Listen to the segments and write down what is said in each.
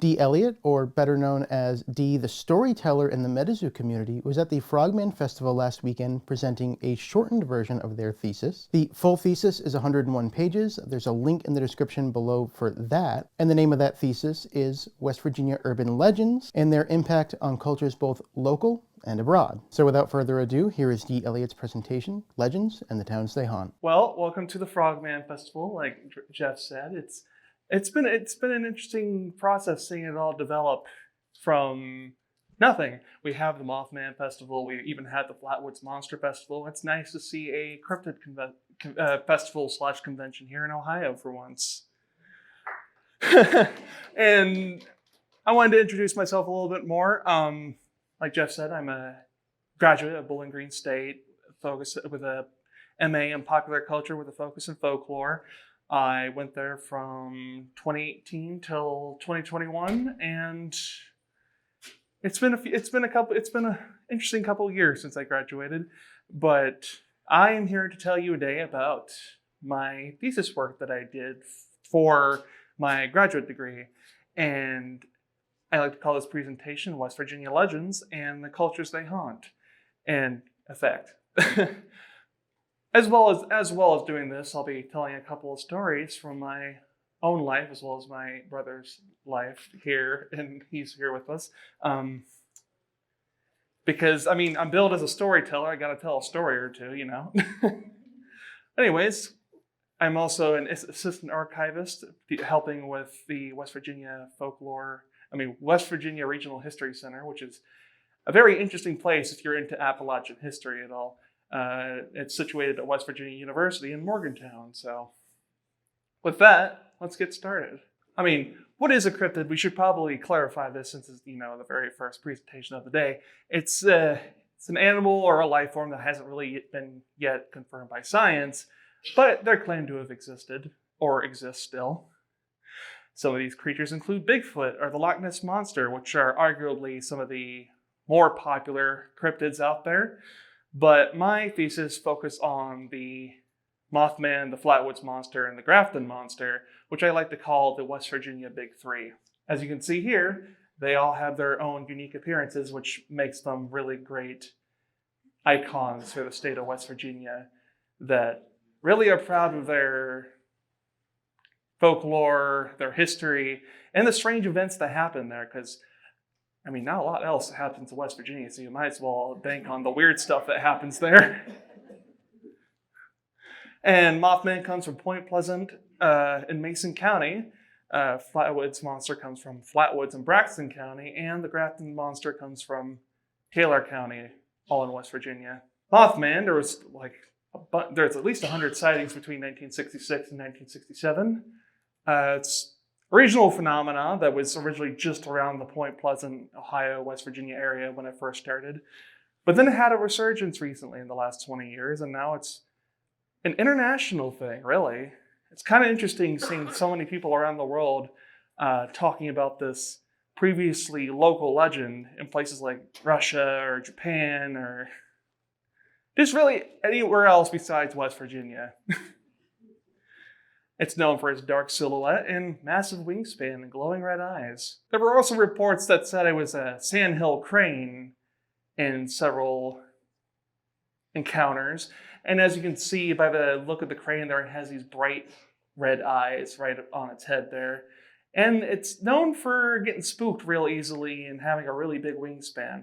Dee Elliott, or better known as Dee the Storyteller in the MetaZoo community, was at the Frogman Festival last weekend presenting a shortened version of their thesis. The full thesis is 101 pages. There's a link in the description below for that. And the name of that thesis is West Virginia Urban Legends and their impact on cultures both local and abroad. So without further ado, here is Dee Elliott's presentation, Legends and the Towns They Haunt. Well, welcome to the Frogman Festival. Like Jeff said, it's been an interesting process seeing it all develop from nothing. We have the Mothman Festival. We even had the Flatwoods Monster Festival. It's nice to see a cryptid festival/convention here in Ohio for once. And I wanted to introduce myself a little bit more. Like Jeff said, I'm a graduate of Bowling Green State, focused with a MA in popular culture with a focus in folklore. I went there from 2018 till 2021, and it's been an interesting couple of years since I graduated. But I am here to tell you today about my thesis work that I did for my graduate degree, and I like to call this presentation West Virginia Legends and the Cultures They Haunt and Affect. As well as doing this, I'll be telling a couple of stories from my own life as well as my brother's life here, and he's here with us. Because, I mean, I'm billed as a storyteller. I got to tell a story or two, you know. Anyways, I'm also an assistant archivist helping with the West Virginia Regional History Center, which is a very interesting place if you're into Appalachian history at all. It's situated at West Virginia University in Morgantown. So with that, let's get started. I mean, what is a cryptid? We should probably clarify this since it's, the very first presentation of the day. It's an animal or a life form that hasn't really been yet confirmed by science, but they're claimed to have existed or exist still. Some of these creatures include Bigfoot or the Loch Ness Monster, which are arguably some of the more popular cryptids out there. But my thesis focused on the Mothman, the Flatwoods Monster, and the Grafton Monster, which I like to call the West Virginia Big Three. As you can see here, they all have their own unique appearances, which makes them really great icons for the state of West Virginia that really are proud of their folklore, their history, and the strange events that happen there, because I mean, not a lot else happens in West Virginia, so you might as well bank on the weird stuff that happens there. And Mothman comes from Point Pleasant in Mason County. Flatwoods Monster comes from Flatwoods in Braxton County, and the Grafton Monster comes from Taylor County, all in West Virginia. Mothman, there's at least 100 sightings between 1966 and 1967. It's a regional phenomena that was originally just around the Point Pleasant, Ohio, West Virginia area when it first started. But then it had a resurgence recently in the last 20 years, and now it's an international thing, really. It's kind of interesting seeing so many people around the world talking about this previously local legend in places like Russia or Japan or just really anywhere else besides West Virginia. It's known for its dark silhouette and massive wingspan and glowing red eyes. There were also reports that said it was a sandhill crane in several encounters. And as you can see by the look of the crane there, it has these bright red eyes right on its head there. And it's known for getting spooked real easily and having a really big wingspan.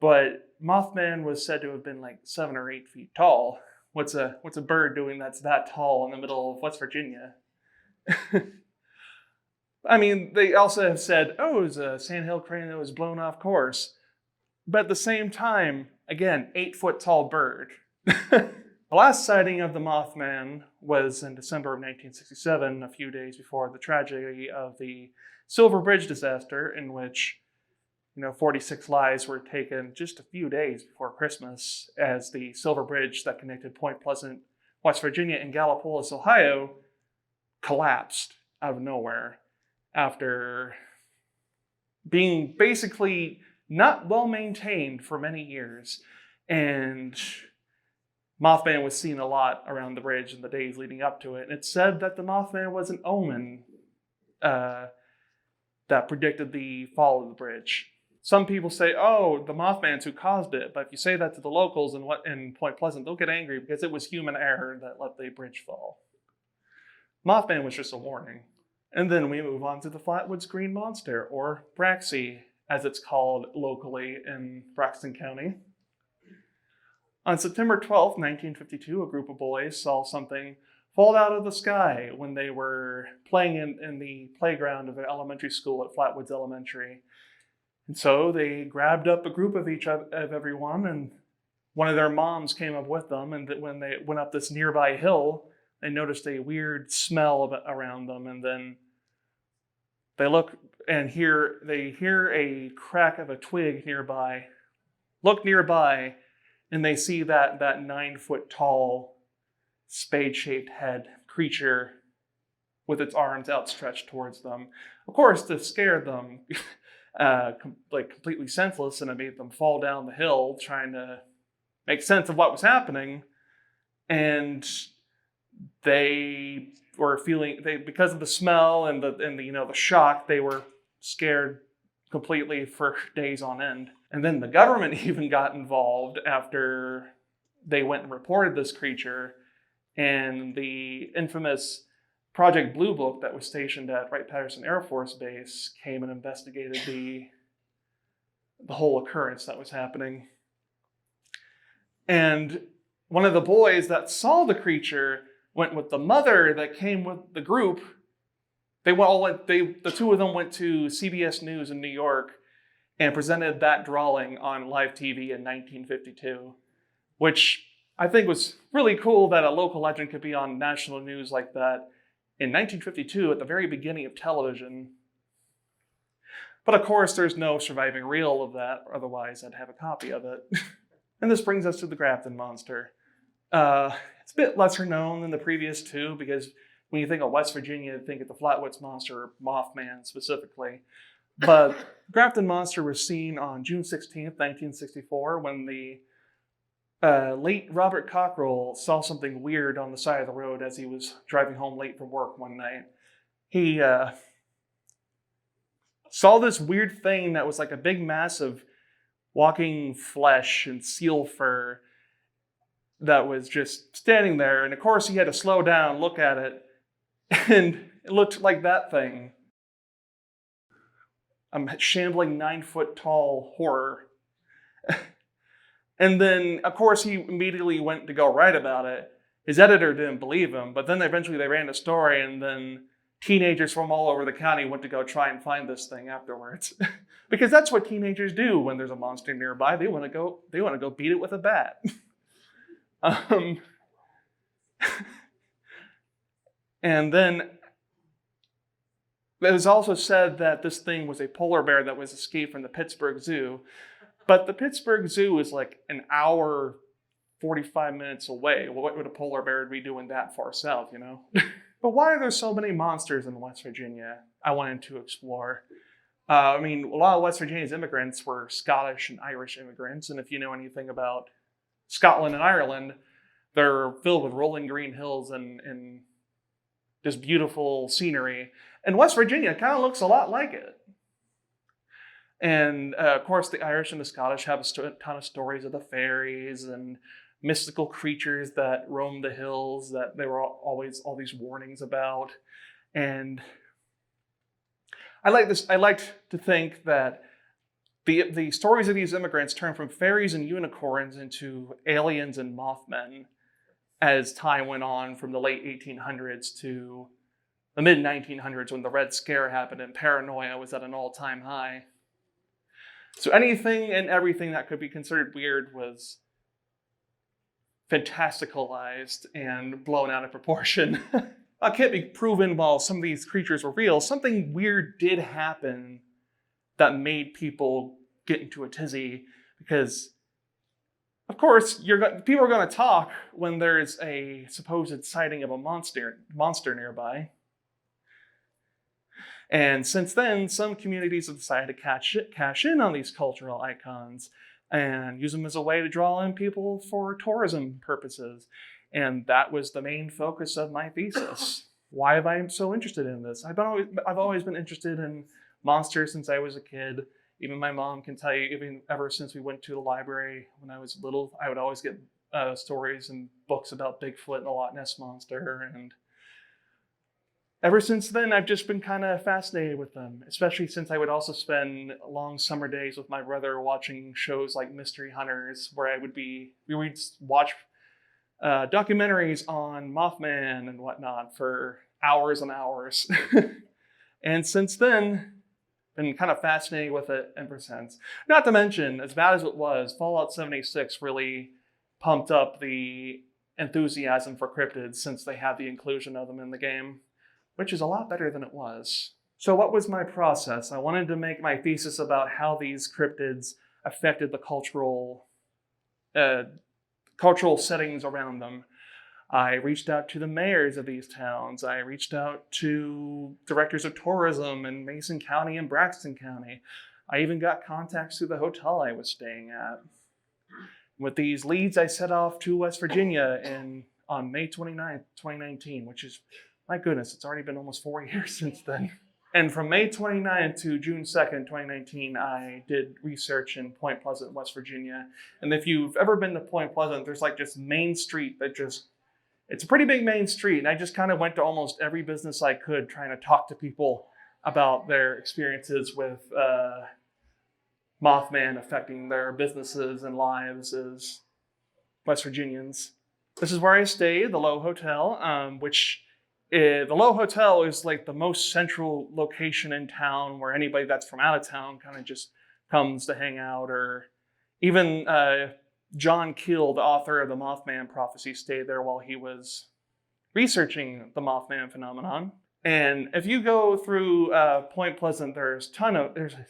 But Mothman was said to have been like 7 or 8 feet tall. What's a bird doing that's that tall in the middle of West Virginia? I mean, they also have said, it was a sandhill crane that was blown off course. But at the same time, again, 8-foot tall bird. The last sighting of the Mothman was in December of 1967, a few days before the tragedy of the Silver Bridge disaster, in which 46 lives were taken just a few days before Christmas as the Silver Bridge that connected Point Pleasant, West Virginia, and Gallipolis, Ohio, collapsed out of nowhere after being basically not well maintained for many years. And Mothman was seen a lot around the bridge in the days leading up to it. And it's said that the Mothman was an omen that predicted the fall of the bridge. Some people say, oh, the Mothman's who caused it, but if you say that to the locals in Point Pleasant, they'll get angry because it was human error that let the bridge fall. Mothman was just a warning. And then we move on to the Flatwoods Green Monster, or Braxy, as it's called locally in Braxton County. On September 12th, 1952, a group of boys saw something fall out of the sky when they were playing in the playground of an elementary school at Flatwoods Elementary. And so they grabbed up a group of everyone, and one of their moms came up with them, and that when they went up this nearby hill, they noticed a weird smell around them, and then they look and hear a crack of a twig nearby. Look nearby, and they see that 9-foot tall, spade-shaped head creature with its arms outstretched towards them. Of course, this scared them, completely senseless, and it made them fall down the hill trying to make sense of what was happening. And they were because of the smell and the shock, they were scared completely for days on end. And then the government even got involved after they went and reported this creature, and the infamous Project Blue Book that was stationed at Wright-Patterson Air Force Base came and investigated the whole occurrence that was happening. And one of the boys that saw the creature went with the mother that came with the group. The two of them went to CBS News in New York and presented that drawing on live TV in 1952, which I think was really cool that a local legend could be on national news like that in 1952 at the very beginning of television. But of course, there's no surviving reel of that, otherwise I'd have a copy of it. And this brings us to the Grafton Monster. It's a bit lesser known than the previous two, because when you think of West Virginia, you think of the Flatwoods Monster, or Mothman specifically. But Grafton Monster was seen on June 16th, 1964, when the late Robert Cockrell saw something weird on the side of the road as he was driving home late from work one night. He saw this weird thing that was like a big mass of walking flesh and seal fur that was just standing there. And of course he had to slow down, look at it, and it looked like that thing. A shambling 9-foot tall horror. And then, of course, he immediately went to go write about it. His editor didn't believe him, but then eventually they ran the story, and then teenagers from all over the county went to go try and find this thing afterwards. Because that's what teenagers do when there's a monster nearby. They want to go beat it with a bat. And then it was also said that this thing was a polar bear that was escaped from the Pittsburgh Zoo. But the Pittsburgh Zoo is like an hour, 45 minutes away. What would a polar bear be doing that far south, you know? But why are there so many monsters in West Virginia? I wanted to explore. A lot of West Virginia's immigrants were Scottish and Irish immigrants. And if you know anything about Scotland and Ireland, they're filled with rolling green hills and just beautiful scenery. And West Virginia kind of looks a lot like it. And of course, the Irish and the Scottish have a ton of stories of the fairies and mystical creatures that roam the hills that there were always all these warnings about. And I liked to think that the stories of these immigrants turned from fairies and unicorns into aliens and Mothmen as time went on, from the late 1800s to the mid 1900s, when the Red Scare happened and paranoia was at an all-time high. So anything and everything that could be considered weird was fantasticalized and blown out of proportion. It can't be proven while some of these creatures were real. Something weird did happen that made people get into a tizzy, because, of course, people are going to talk when there's a supposed sighting of a monster nearby. And since then, some communities have decided to cash in on these cultural icons and use them as a way to draw in people for tourism purposes. And that was the main focus of my thesis. Why am I so interested in this? I've always been interested in monsters since I was a kid. Even my mom can tell you, even ever since we went to the library when I was little, I would always get stories and books about Bigfoot and the Loch Ness Monster. And ever since then, I've just been kind of fascinated with them, especially since I would also spend long summer days with my brother watching shows like Mystery Hunters, where we would watch documentaries on Mothman and whatnot for hours and hours. And since then, been kind of fascinated with it ever since. Not to mention, as bad as it was, Fallout 76 really pumped up the enthusiasm for cryptids since they had the inclusion of them in the game, which is a lot better than it was. So what was my process? I wanted to make my thesis about how these cryptids affected the cultural settings around them. I reached out to the mayors of these towns. I reached out to directors of tourism in Mason County and Braxton County. I even got contacts through the hotel I was staying at. With these leads, I set off to West Virginia on May 29th, 2019, which is, my goodness, it's already been almost 4 years since then. And from May 29th to June 2nd, 2019, I did research in Point Pleasant, West Virginia. And if you've ever been to Point Pleasant, there's like this main street it's a pretty big main street. And I just kind of went to almost every business I could trying to talk to people about their experiences with Mothman affecting their businesses and lives as West Virginians. This is where I stayed, the Low Hotel, the Low Hotel is like the most central location in town where anybody that's from out of town kind of just comes to hang out. Or even John Keel, the author of the Mothman Prophecy, stayed there while he was researching the Mothman phenomenon. And if you go through Point Pleasant, there's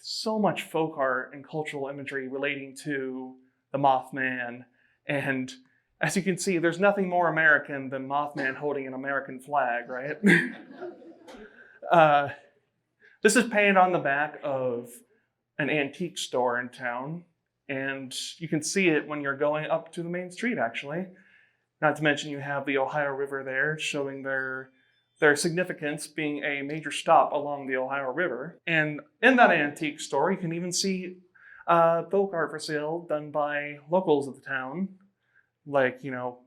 so much folk art and cultural imagery relating to the Mothman. And as you can see, there's nothing more American than Mothman holding an American flag, right? This is painted on the back of an antique store in town. And you can see it when you're going up to the main street, actually. Not to mention you have the Ohio River there, showing their significance being a major stop along the Ohio River. And in that antique store, you can even see folk art for sale done by locals of the town. Like,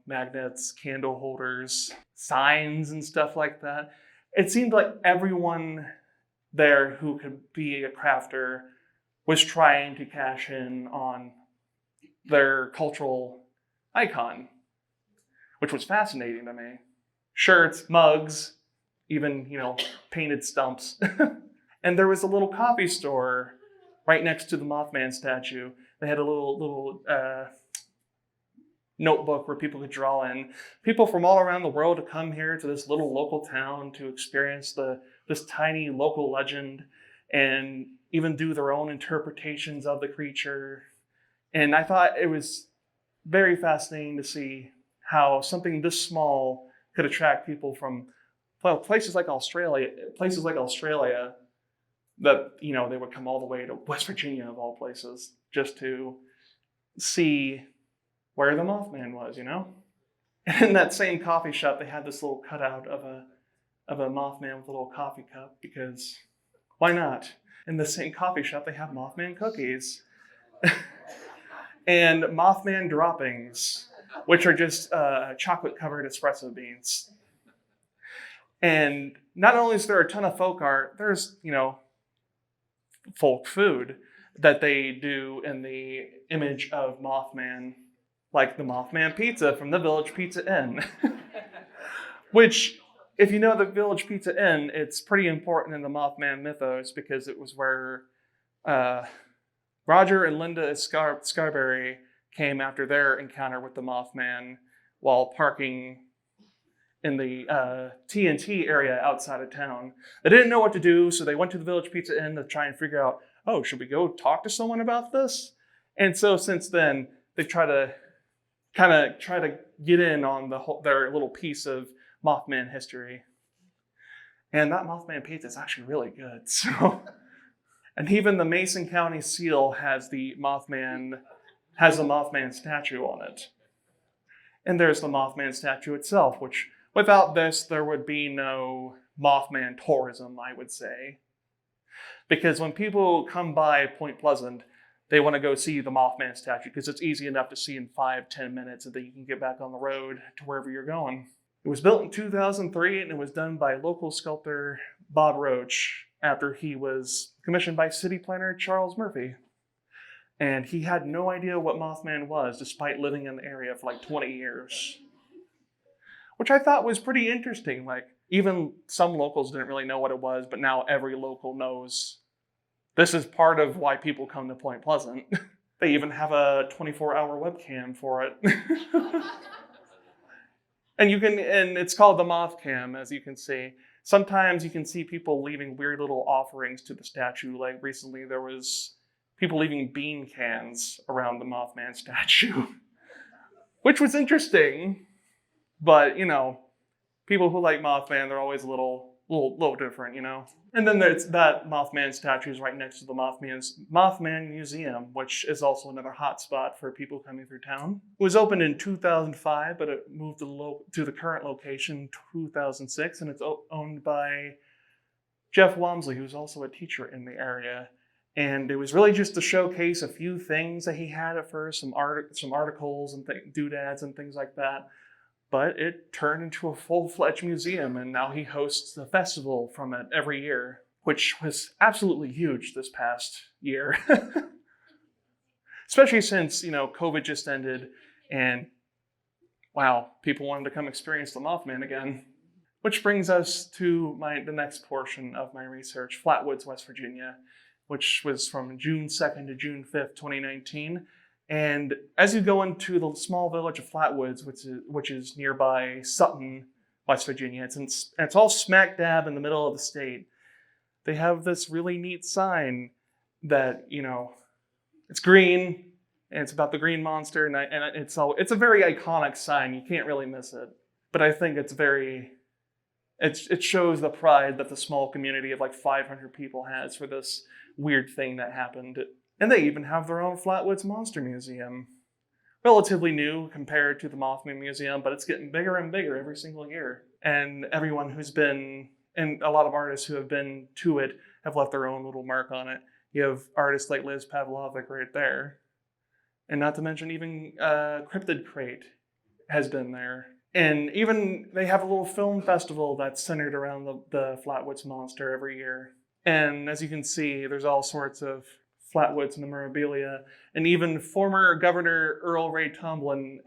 magnets, candle holders, signs, and stuff like that. It seemed like everyone there who could be a crafter was trying to cash in on their cultural icon, which was fascinating to me. Shirts, mugs, even, painted stumps. And there was a little coffee store right next to the Mothman statue. They had a little notebook where people could draw in. People from all around the world to come here to this little local town to experience this tiny local legend and even do their own interpretations of the creature. And I thought it was very fascinating to see how something this small could attract people from places like Australia that, they would come all the way to West Virginia of all places just to see where the Mothman was, And in that same coffee shop, they had this little cutout of a Mothman with a little coffee cup, because why not? In the same coffee shop, they have Mothman cookies and Mothman droppings, which are just chocolate-covered espresso beans. And not only is there a ton of folk art, there's, folk food that they do in the image of Mothman, like the Mothman pizza from the Village Pizza Inn. Which, if you know the Village Pizza Inn, it's pretty important in the Mothman mythos because it was where Roger and Linda Scarberry came after their encounter with the Mothman while parking in the TNT area outside of town. They didn't know what to do, so they went to the Village Pizza Inn to try and figure out, should we go talk to someone about this? And so since then, they try to get in on their little piece of Mothman history. And that Mothman pizza is actually really good. So, and even the Mason County seal has a Mothman statue on it. And there's the Mothman statue itself, which without this, there would be no Mothman tourism, I would say. Because when people come by Point Pleasant, they want to go see the Mothman statue because it's easy enough to see in 5-10 minutes, and then you can get back on the road to wherever you're going. It was built in 2003, and it was done by local sculptor Bob Roach after he was commissioned by city planner Charles Murphy. And he had no idea what Mothman was, despite living in the area for like 20 years. Which I thought was pretty interesting. Like, even some locals didn't really know what it was, but now every local knows. This is part of why people come to Point Pleasant. They even have a 24-hour webcam for it. And it's called the Moth Cam, as you can see. Sometimes you can see people leaving weird little offerings to the statue. Like recently there was people leaving bean cans around the Mothman statue, which was interesting. But, people who like Mothman, they're always a little different, And then there's that Mothman statue is right next to the Mothman Museum, which is also another hot spot for people coming through town. It was opened in 2005, but it moved to the current location in 2006, and it's owned by Jeff Wamsley, who's also a teacher in the area. And it was really just to showcase a few things that he had at first, some articles and doodads and things like that. But it turned into a full-fledged museum, and now he hosts a festival from it every year, which was absolutely huge this past year. Especially since, COVID just ended, and wow, people wanted to come experience the Mothman again. Which brings us to the next portion of my research, Flatwoods, West Virginia, which was from June 2nd to June 5th, 2019. And as you go into the small village of Flatwoods, which is nearby Sutton, West Virginia, it's all smack dab in the middle of the state. They have this really neat sign that, it's green, and it's about the green monster, and it's a very iconic sign. You can't really miss it. But I think it shows the pride that the small community of like 500 people has for this weird thing that happened. And they even have their own Flatwoods Monster Museum. Relatively new compared to the Mothman Museum, but it's getting bigger and bigger every single year. And everyone and a lot of artists who have been to it have left their own little mark on it. You have artists like Liz Pavlovic right there. And not to mention even Cryptid Crate has been there. And even they have a little film festival that's centered around the Flatwoods Monster every year. And as you can see, there's all sorts of Flatwoods memorabilia, and even former Governor Earl Ray Tomblin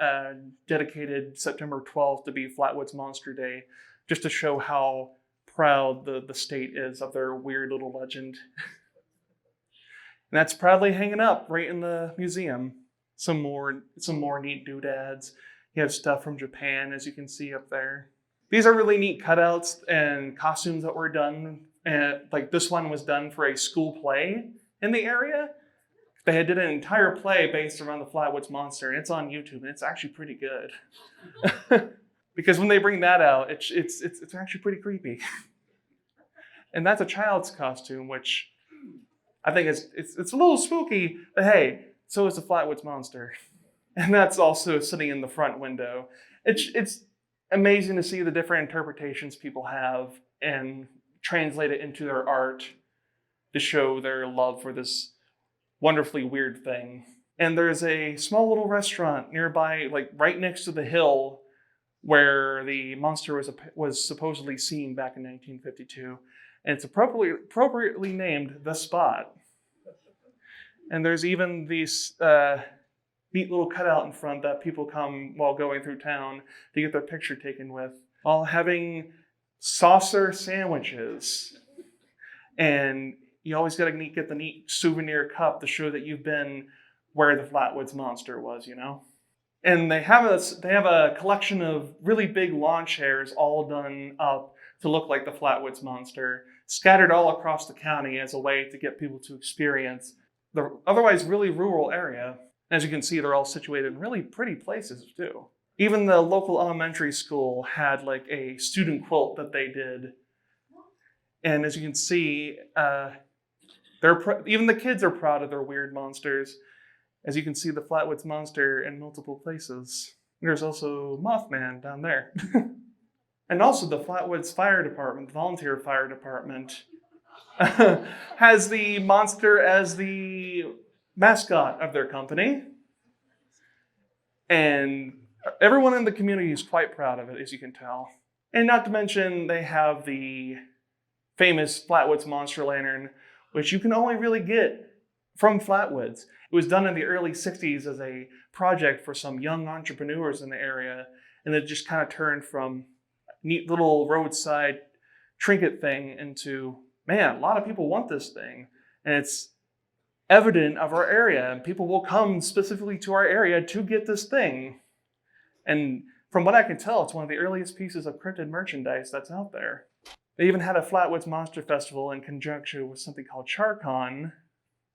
dedicated September 12th to be Flatwoods Monster Day, just to show how proud the state is of their weird little legend. And that's proudly hanging up right in the museum. Some more neat doodads. You have stuff from Japan, as you can see up there. These are really neat cutouts and costumes that were done. Like this one was done for a school play in the area. They did an entire play based around the Flatwoods Monster, and it's on YouTube, and it's actually pretty good. Because when they bring that out, it's actually pretty creepy. And that's a child's costume, which I think it's a little spooky, but hey, so is the Flatwoods Monster. And that's also sitting in the front window. It's amazing to see the different interpretations people have and translate it into their art to show their love for this wonderfully weird thing. And there's a small little restaurant nearby, like right next to the hill where the monster was supposedly seen back in 1952. And it's appropriately named The Spot. And there's even these neat little cutout in front that people come while going through town to get their picture taken with, while having saucer sandwiches. And you always got to get the neat souvenir cup to show that you've been where the Flatwoods Monster was, And they have a collection of really big lawn chairs all done up to look like the Flatwoods Monster, scattered all across the county as a way to get people to experience the otherwise really rural area. As you can see, they're all situated in really pretty places too. Even the local elementary school had like a student quilt that they did. And as you can see, even the kids are proud of their weird monsters. As you can see the Flatwoods Monster in multiple places. There's also Mothman down there. And also the Flatwoods Fire Department, the volunteer fire department, has the monster as the mascot of their company. And everyone in the community is quite proud of it, as you can tell. And not to mention, they have the famous Flatwoods Monster Lantern, which you can only really get from Flatwoods. It was done in the early 60s as a project for some young entrepreneurs in the area, and it just kind of turned from a neat little roadside trinket thing into, man, a lot of people want this thing. And it's evident of our area, and people will come specifically to our area to get this thing. And from what I can tell, it's one of the earliest pieces of cryptid merchandise that's out there. They even had a Flatwoods Monster Festival in conjunction with something called CharCon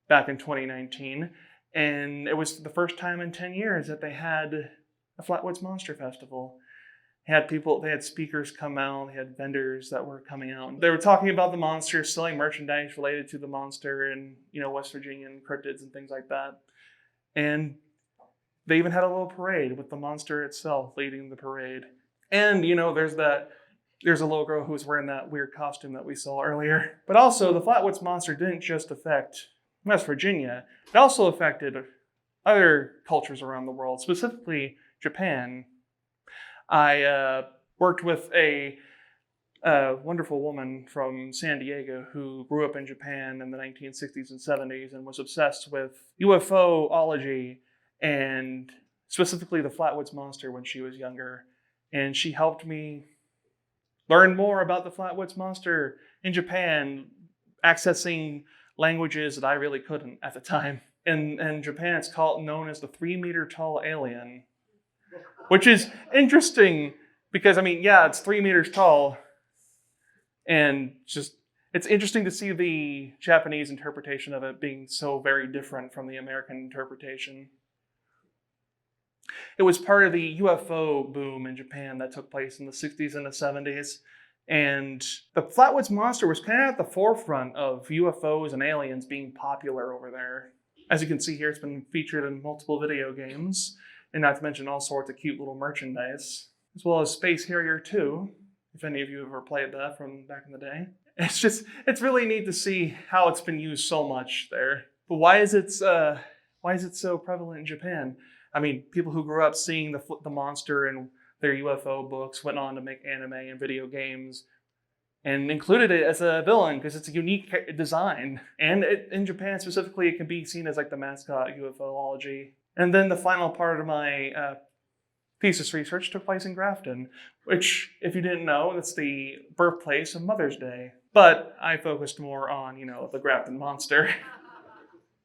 back in 2019. And it was the first time in 10 years that they had a Flatwoods Monster Festival. They had speakers come out, they had vendors that were coming out. They were talking about the monster, selling merchandise related to the monster and, West Virginia and cryptids and things like that. And they even had a little parade with the monster itself leading the parade. And, there's a little girl who was wearing that weird costume that we saw earlier. But also, the Flatwoods Monster didn't just affect West Virginia. It also affected other cultures around the world, specifically Japan. I worked with a wonderful woman from San Diego who grew up in Japan in the 1960s and 70s and was obsessed with UFOlogy and specifically the Flatwoods Monster when she was younger. And she helped me learn more about the Flatwoods Monster in Japan, accessing languages that I really couldn't at the time. In Japan, it's known as the 3-meter tall alien, which is interesting because, it's 3 meters tall, and it's interesting to see the Japanese interpretation of it being so very different from the American interpretation. It was part of the UFO boom in Japan that took place in the 60s and the 70s. And the Flatwoods Monster was kind of at the forefront of UFOs and aliens being popular over there. As you can see here, it's been featured in multiple video games, and not to mention all sorts of cute little merchandise, as well as Space Harrier 2, if any of you have ever played that from back in the day. It's really neat to see how it's been used so much there. But why is it so prevalent in Japan? People who grew up seeing the monster in their UFO books went on to make anime and video games and included it as a villain because it's a unique design. And in Japan specifically, it can be seen as like the mascot UFOlogy. And then the final part of my thesis research took place in Grafton, which, if you didn't know, that's the birthplace of Mother's Day. But I focused more on, the Grafton monster.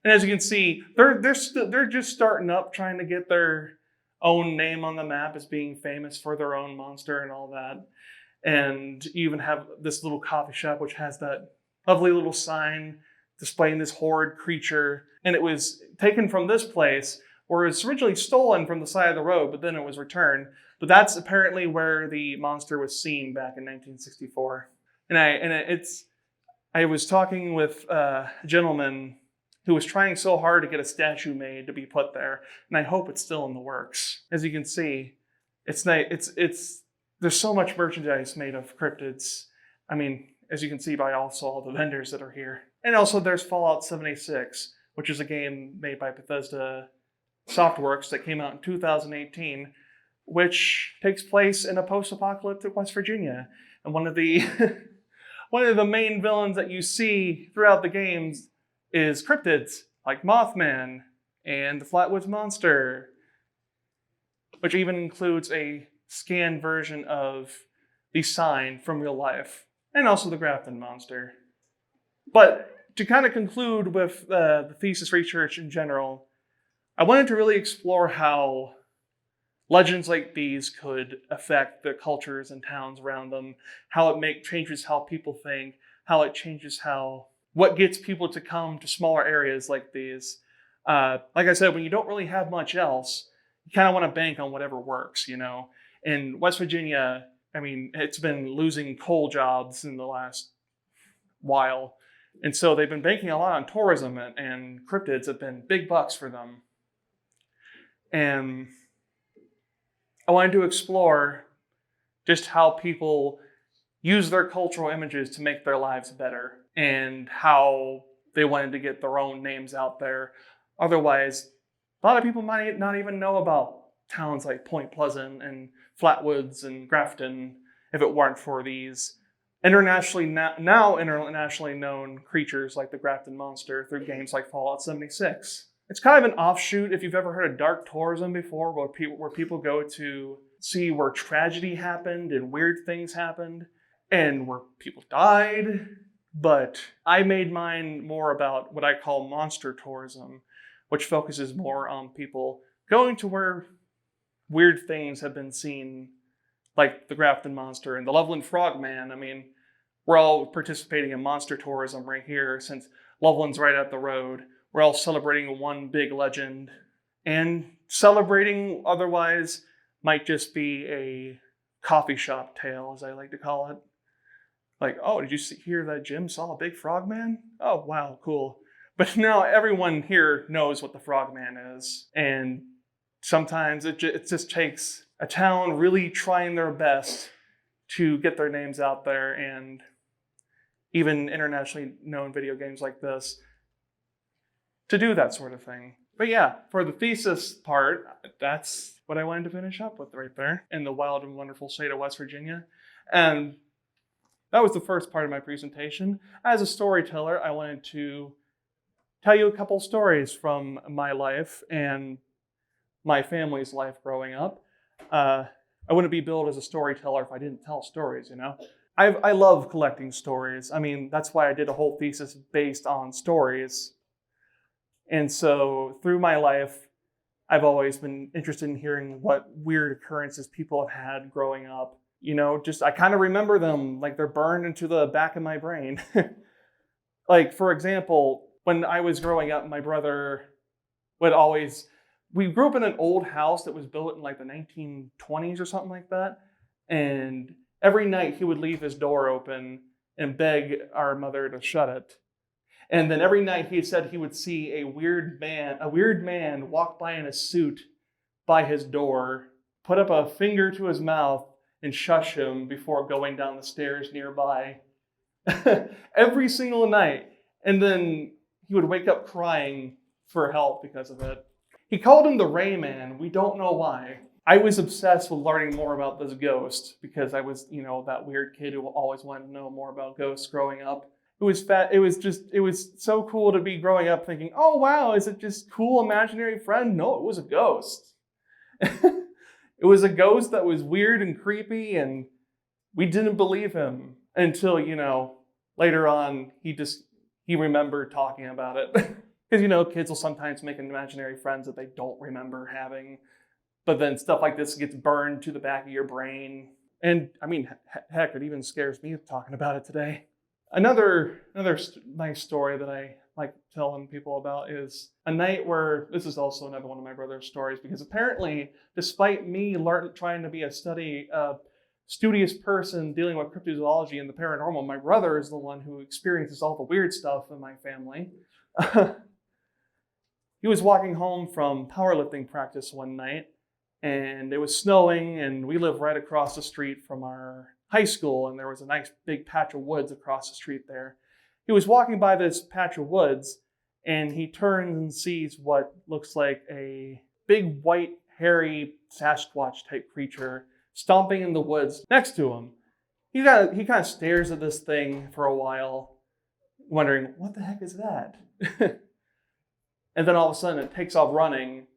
And as you can see, they're just starting up, trying to get their own name on the map as being famous for their own monster and all that. And you even have this little coffee shop which has that lovely little sign displaying this horrid creature. And it was taken from this place, where it was originally stolen from the side of the road, but then it was returned. But that's apparently where the monster was seen back in 1964. And I was talking with a gentleman who was trying so hard to get a statue made to be put there, and I hope it's still in the works. As you can see, there's so much merchandise made of cryptids. As you can see by also all the vendors that are here. And also there's Fallout 76, which is a game made by Bethesda Softworks that came out in 2018, which takes place in a post-apocalyptic West Virginia. And one of the main villains that you see throughout the games is cryptids, like Mothman and the Flatwoods Monster, which even includes a scanned version of the sign from real life, and also the Grafton Monster. But to kind of conclude with the thesis research in general, I wanted to really explore how legends like these could affect the cultures and towns around them, how it changes how people think, how it changes what gets people to come to smaller areas like these. Like I said, when you don't really have much else, you kind of want to bank on whatever works, In West Virginia, it's been losing coal jobs in the last while. And so they've been banking a lot on tourism, and cryptids have been big bucks for them. And I wanted to explore just how people use their cultural images to make their lives better. and how they wanted to get their own names out there. Otherwise, a lot of people might not even know about towns like Point Pleasant and Flatwoods and Grafton if it weren't for these now internationally known creatures like the Grafton Monster through games like Fallout 76. It's kind of an offshoot, if you've ever heard of dark tourism before, where people go to see where tragedy happened and weird things happened and where people died. But I made mine more about what I call monster tourism, which focuses more on people going to where weird things have been seen, like the Grafton Monster and the Loveland Frogman. I mean, we're all participating in monster tourism right here since Loveland's right up the road. We're all celebrating one big legend, and celebrating otherwise might just be a coffee shop tale, as I like to call it. Like, oh, did you hear that Jim saw a big frogman? Oh, wow, cool. But now everyone here knows what the frogman is, and sometimes it just takes a town really trying their best to get their names out there, and even internationally known video games like this to do that sort of thing. But yeah, for the thesis part, that's what I wanted to finish up with right there in the wild and wonderful state of West Virginia. And that was the first part of my presentation. As a storyteller, I wanted to tell you a couple stories from my life and my family's life growing up. I wouldn't be billed as a storyteller if I didn't tell stories, you know? I love collecting stories. I mean, that's why I did a whole thesis based on stories. And so through my life, I've always been interested in hearing what weird occurrences people have had growing up. You know, just I kind of remember them like they're burned into the back of my brain. Like, for example, when I was growing up, my brother would always... We grew up in an old house that was built in like the 1920s or something like that. And every night he would leave his door open and beg our mother to shut it. And then every night he said he would see a weird man walk by in a suit by his door, put up a finger to his mouth and shush him before going down the stairs nearby. Every single night. And then he would wake up crying for help because of it. He called him the Ray Man. We don't know why. I was obsessed with learning more about this ghost because I was, you know, that weird kid who always wanted to know more about ghosts growing up. It was so cool to be growing up thinking, oh wow, is it just cool imaginary friend? No, it was a ghost. It was a ghost that was weird and creepy, and we didn't believe him until, you know, later on he remembered talking about it. Because, you know, kids will sometimes make imaginary friends that they don't remember having. But then stuff like this gets burned to the back of your brain. And, I mean, heck, it even scares me talking about it today. Another nice story that I like telling people about is a night where, this is also another one of my brother's stories, because apparently, despite me trying to be a studious person dealing with cryptozoology and the paranormal, my brother is the one who experiences all the weird stuff in my family. He was walking home from powerlifting practice one night, and it was snowing, and we live right across the street from our high school, and there was a nice big patch of woods across the street there. He was walking by this patch of woods, and he turns and sees what looks like a big white, hairy Sasquatch type creature stomping in the woods next to him. He kind of stares at this thing for a while, wondering, what the heck is that? And then all of a sudden it takes off running,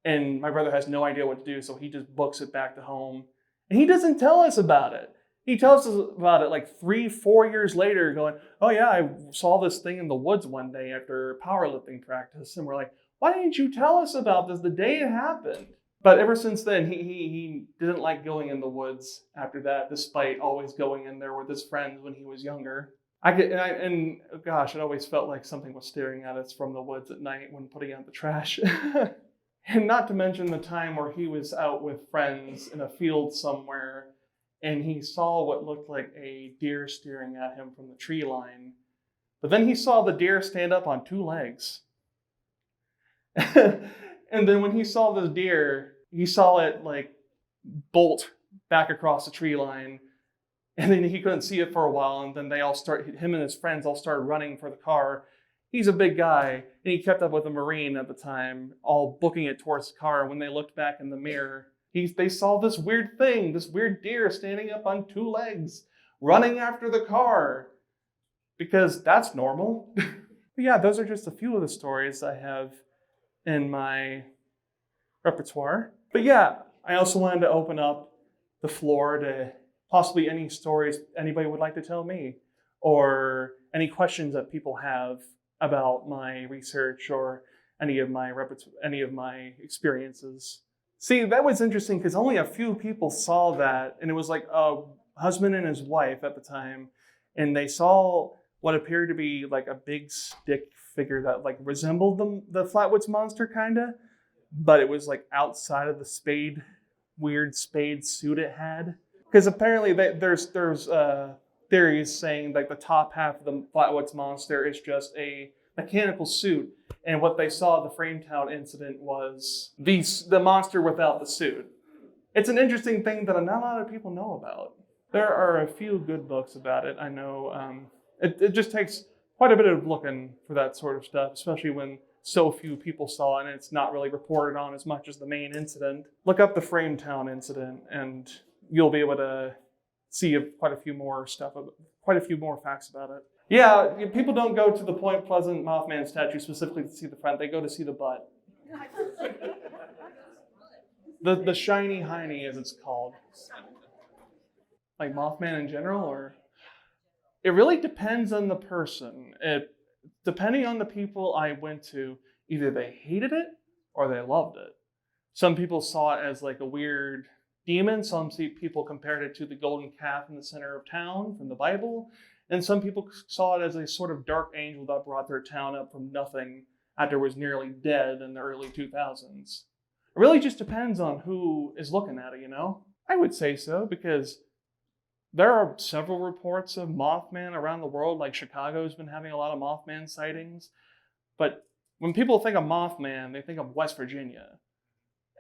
and my brother has no idea what to do, so he just books it back to home. And he doesn't tell us about it. He tells us about it like 3-4 years later, going, oh yeah, I saw this thing in the woods one day after powerlifting practice. And we're like, why didn't you tell us about this the day it happened? But ever since then, he didn't like going in the woods after that, despite always going in there with his friends when he was younger. Gosh, it always felt like something was staring at us from the woods at night when putting out the trash. And not to mention the time where he was out with friends in a field somewhere, and he saw what looked like a deer staring at him from the tree line. But then he saw the deer stand up on 2 legs. And then when he saw this deer, he saw it like bolt back across the tree line. And then he couldn't see it for a while, and then him and his friends all started running for the car. He's a big guy, and he kept up with a Marine at the time, all booking it towards the car. When they looked back in the mirror, they saw this weird thing, this weird deer standing up on two legs, running after the car, because that's normal. But yeah, those are just a few of the stories I have in my repertoire. But yeah, I also wanted to open up the floor to possibly any stories anybody would like to tell me, or any questions that people have about my research or any of my experiences. See, that was interesting because only a few people saw that, and it was like a husband and his wife at the time, and they saw what appeared to be like a big stick figure that like resembled the Flatwoods Monster kinda, but it was like outside of the weird spade suit it had. Because apparently there's theories saying like the top half of the Flatwoods Monster is just a mechanical suit, and what they saw at the Frametown incident was the monster without the suit. It's an interesting thing that not a lot of people know about. There are a few good books about it. I know it just takes quite a bit of looking for that sort of stuff, especially when so few people saw it and it's not really reported on as much as the main incident. Look up the Frametown incident and you'll be able to see quite a few more facts about it. Yeah, people don't go to the Point Pleasant Mothman statue specifically to see the front. They go to see the butt. The shiny hiney, as it's called. Like Mothman in general, or? It really depends on the person. Depending on the people I went to, either they hated it or they loved it. Some people saw it as like a weird demon. Some people compared it to the golden calf in the center of town from the Bible. And some people saw it as a sort of dark angel that brought their town up from nothing after it was nearly dead in the early 2000s. It really just depends on who is looking at it, you know? I would say so, because there are several reports of Mothman around the world. Like Chicago's been having a lot of Mothman sightings. But when people think of Mothman, they think of West Virginia.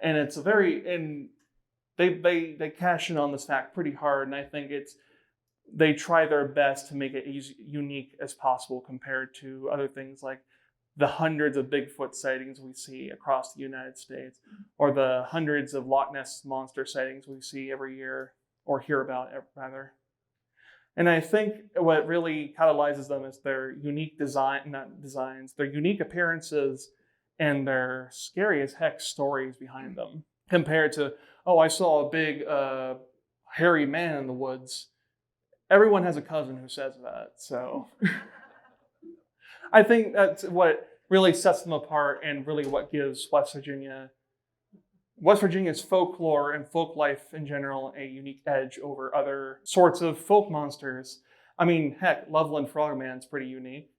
And they cash in on this fact pretty hard, and I think they try their best to make it as unique as possible compared to other things like the hundreds of Bigfoot sightings we see across the United States, or the hundreds of Loch Ness Monster sightings we see every year, or hear about, rather. And I think what really catalyzes them is their unique their unique appearances and their scary as heck stories behind them, compared to, oh, I saw a big hairy man in the woods. Everyone has a cousin who says that, so. I think that's what really sets them apart, and really what gives West Virginia's folklore and folk life in general a unique edge over other sorts of folk monsters. I mean, heck, Loveland Frogman's pretty unique.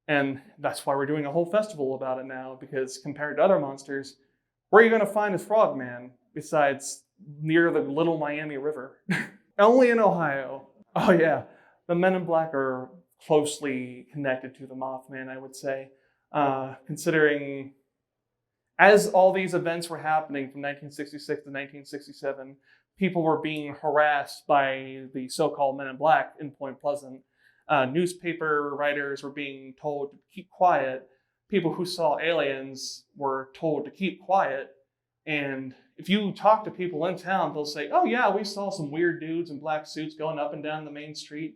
And that's why we're doing a whole festival about it now, because compared to other monsters, where are you going to find a frogman besides near the Little Miami River? Only in Ohio. Oh yeah, the Men in Black are closely connected to the Mothman, I would say, considering as all these events were happening from 1966 to 1967, people were being harassed by the so-called Men in Black in Point Pleasant. Newspaper writers were being told to keep quiet. People who saw aliens were told to keep quiet. And if you talk to people in town, they'll say, oh yeah, we saw some weird dudes in black suits going up and down the main street,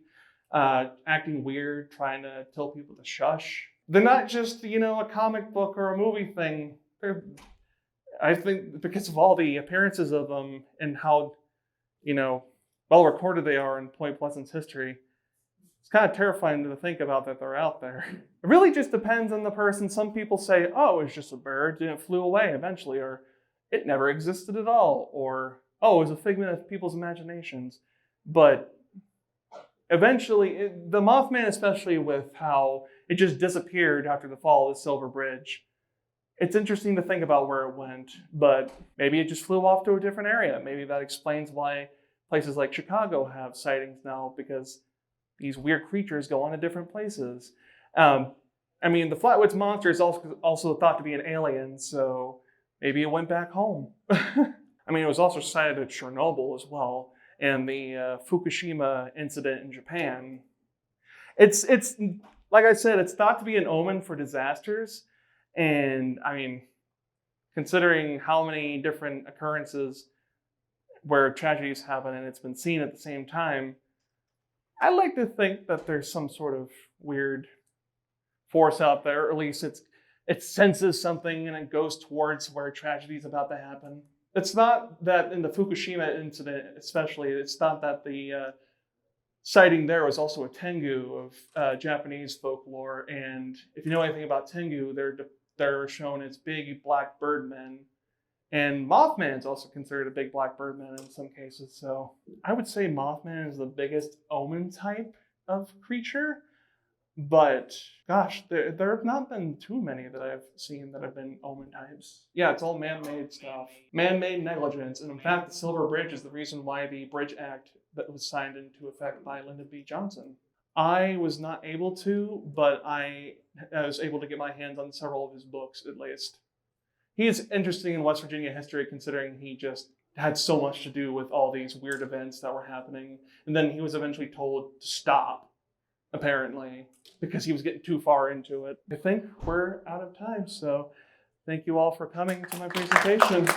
acting weird, trying to tell people to shush. They're not just, a comic book or a movie thing. I think because of all the appearances of them and how, well recorded they are in Point Pleasant's history, it's kind of terrifying to think about that they're out there. It really just depends on the person. Some people say, oh, it was just a bird and it flew away eventually, or it never existed at all, or, oh, it was a figment of people's imaginations. But eventually, the Mothman, especially with how it just disappeared after the fall of the Silver Bridge, it's interesting to think about where it went, but maybe it just flew off to a different area. Maybe that explains why places like Chicago have sightings now, because these weird creatures go on to different places. The Flatwoods Monster is also thought to be an alien, so maybe it went back home. It was also sighted at Chernobyl as well. and the Fukushima incident in Japan. It's like I said, it's thought to be an omen for disasters, and I mean, considering how many different occurrences where tragedies happen and it's been seen at the same time, I like to think that there's some sort of weird force out there, or at least it senses something and it goes towards where tragedy is about to happen. It's not that in the Fukushima incident, especially, it's thought that the sighting there was also a Tengu of Japanese folklore. And if you know anything about Tengu, they're shown as big black birdmen. And Mothman is also considered a big black birdman in some cases. So I would say Mothman is the biggest omen type of creature. But gosh, there have not been too many that I've seen that have been omen types. Yeah, it's all man-made stuff. Man-made negligence. And in fact, the Silver Bridge is the reason why the Bridge Act that was signed into effect by Lyndon B. Johnson. I was not able to, but I was able to get my hands on several of his books at least. He is interesting in West Virginia history considering he just had so much to do with all these weird events that were happening. And then he was eventually told to stop, apparently, because he was getting too far into it. I think we're out of time, so thank you all for coming to my presentation.